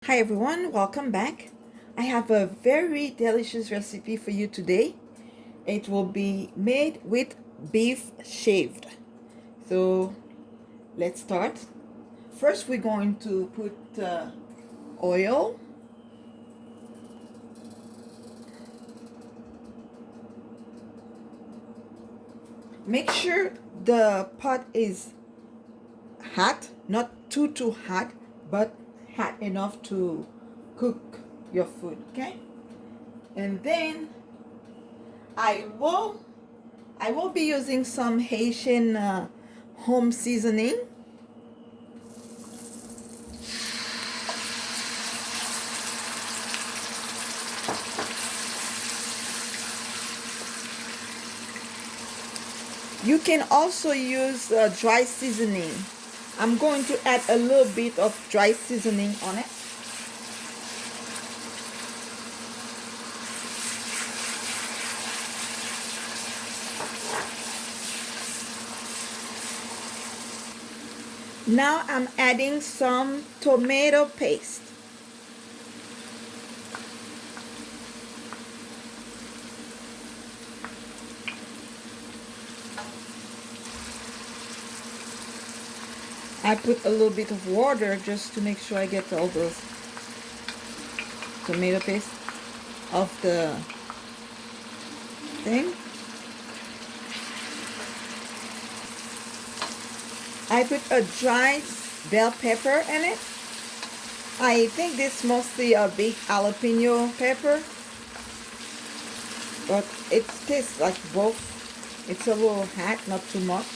Hi everyone, welcome back. I have a very delicious recipe for you today. It will be made with beef shaved. So let's start. First we're going to put oil. Make sure the pot is hot, not too hot, but hot enough to cook your food, okay? And then I will I will be using some Haitian home seasoning. You can also use dry seasoning. I'm going to add a little bit of dry seasoning on it. Now I'm adding some tomato paste. I put a little bit of water just to make sure I get all those tomato paste off the thing. I put a dried bell pepper in it. I think this is mostly a big jalapeno pepper, but it tastes like both. It's a little hot, not too much.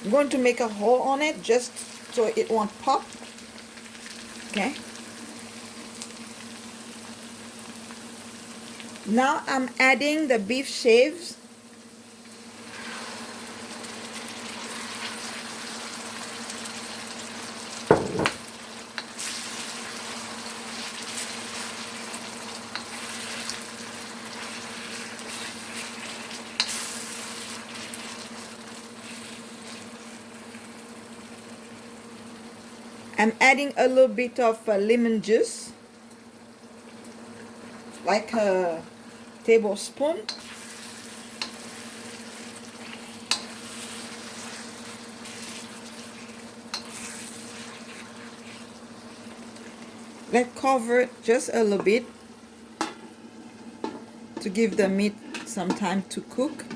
I'm going to make a hole on it just so it won't pop. Okay. Now I'm adding the beef shaves. I'm adding a little bit of lemon juice, like a tablespoon. Let's cover it just a little bit to give the meat some time to cook.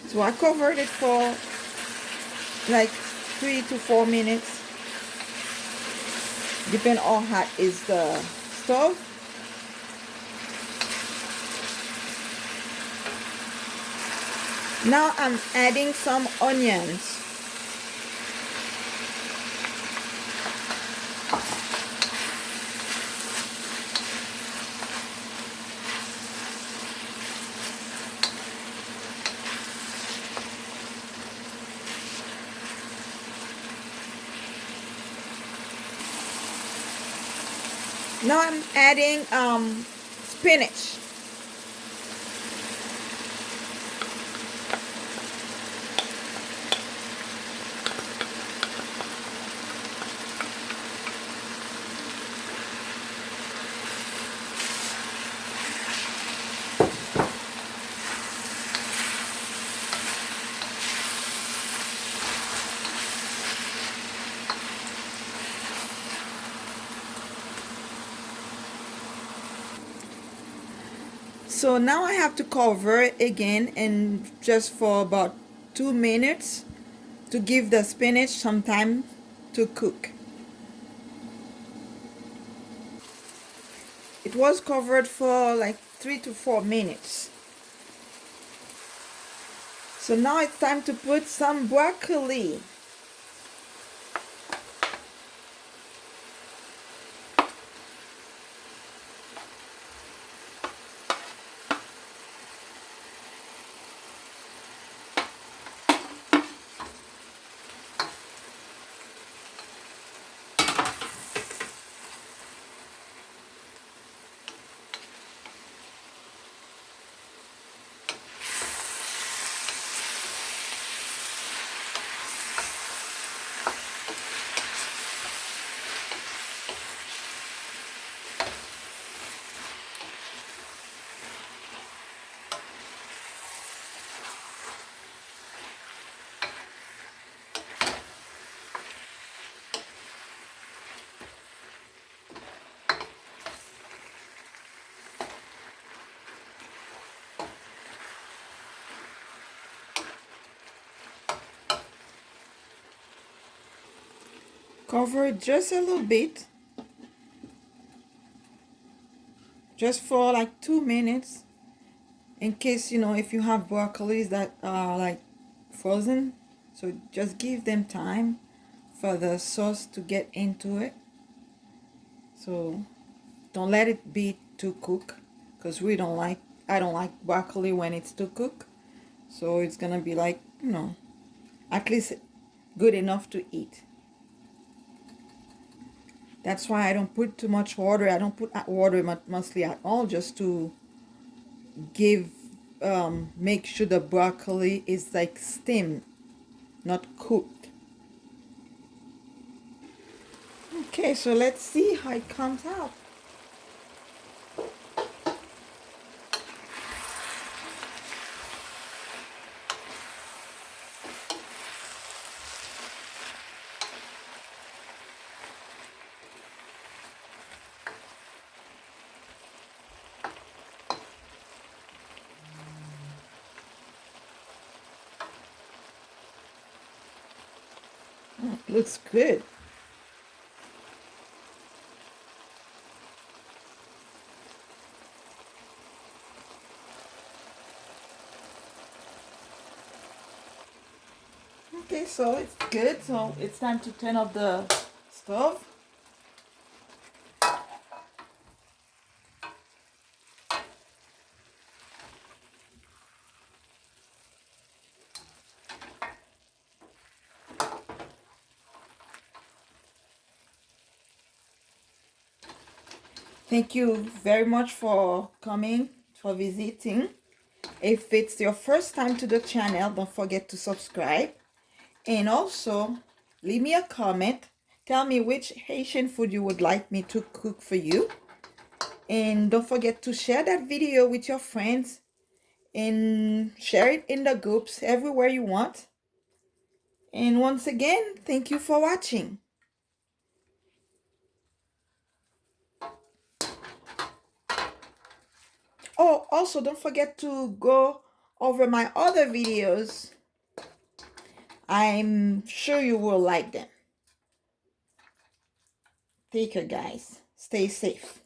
So I covered it for like 3 to 4 minutes, depending on how hot is the stove. Now I'm adding some onions. Now I'm adding spinach. So now I have to cover it again and just for about 2 minutes to give the spinach some time to cook. It was covered for like 3 to 4 minutes. So now it's time to put some broccoli. Cover it just a little bit, just for like 2 minutes, in case, you know, if you have broccolis that are like frozen. So just give them time for the sauce to get into it. So don't let it be too cooked, because I don't like broccoli when it's too cooked. So it's gonna be like, you know, at least good enough to eat. That's why I don't put too much water. I don't put water mostly at all, just to give make sure the broccoli is like steamed, not cooked. Okay, so let's see how it comes out. Looks good. Okay, so it's good. So it's time to turn off the stove. Thank you very much for coming, for visiting. If it's your first time to the channel, don't forget to subscribe. And also, leave me a comment. Tell me which Haitian food you would like me to cook for you. And don't forget to share that video with your friends. And share it in the groups everywhere you want. And once again, thank you for watching. Oh, also don't forget to go over my other videos. I'm sure you will like them. Take care, guys. Stay safe.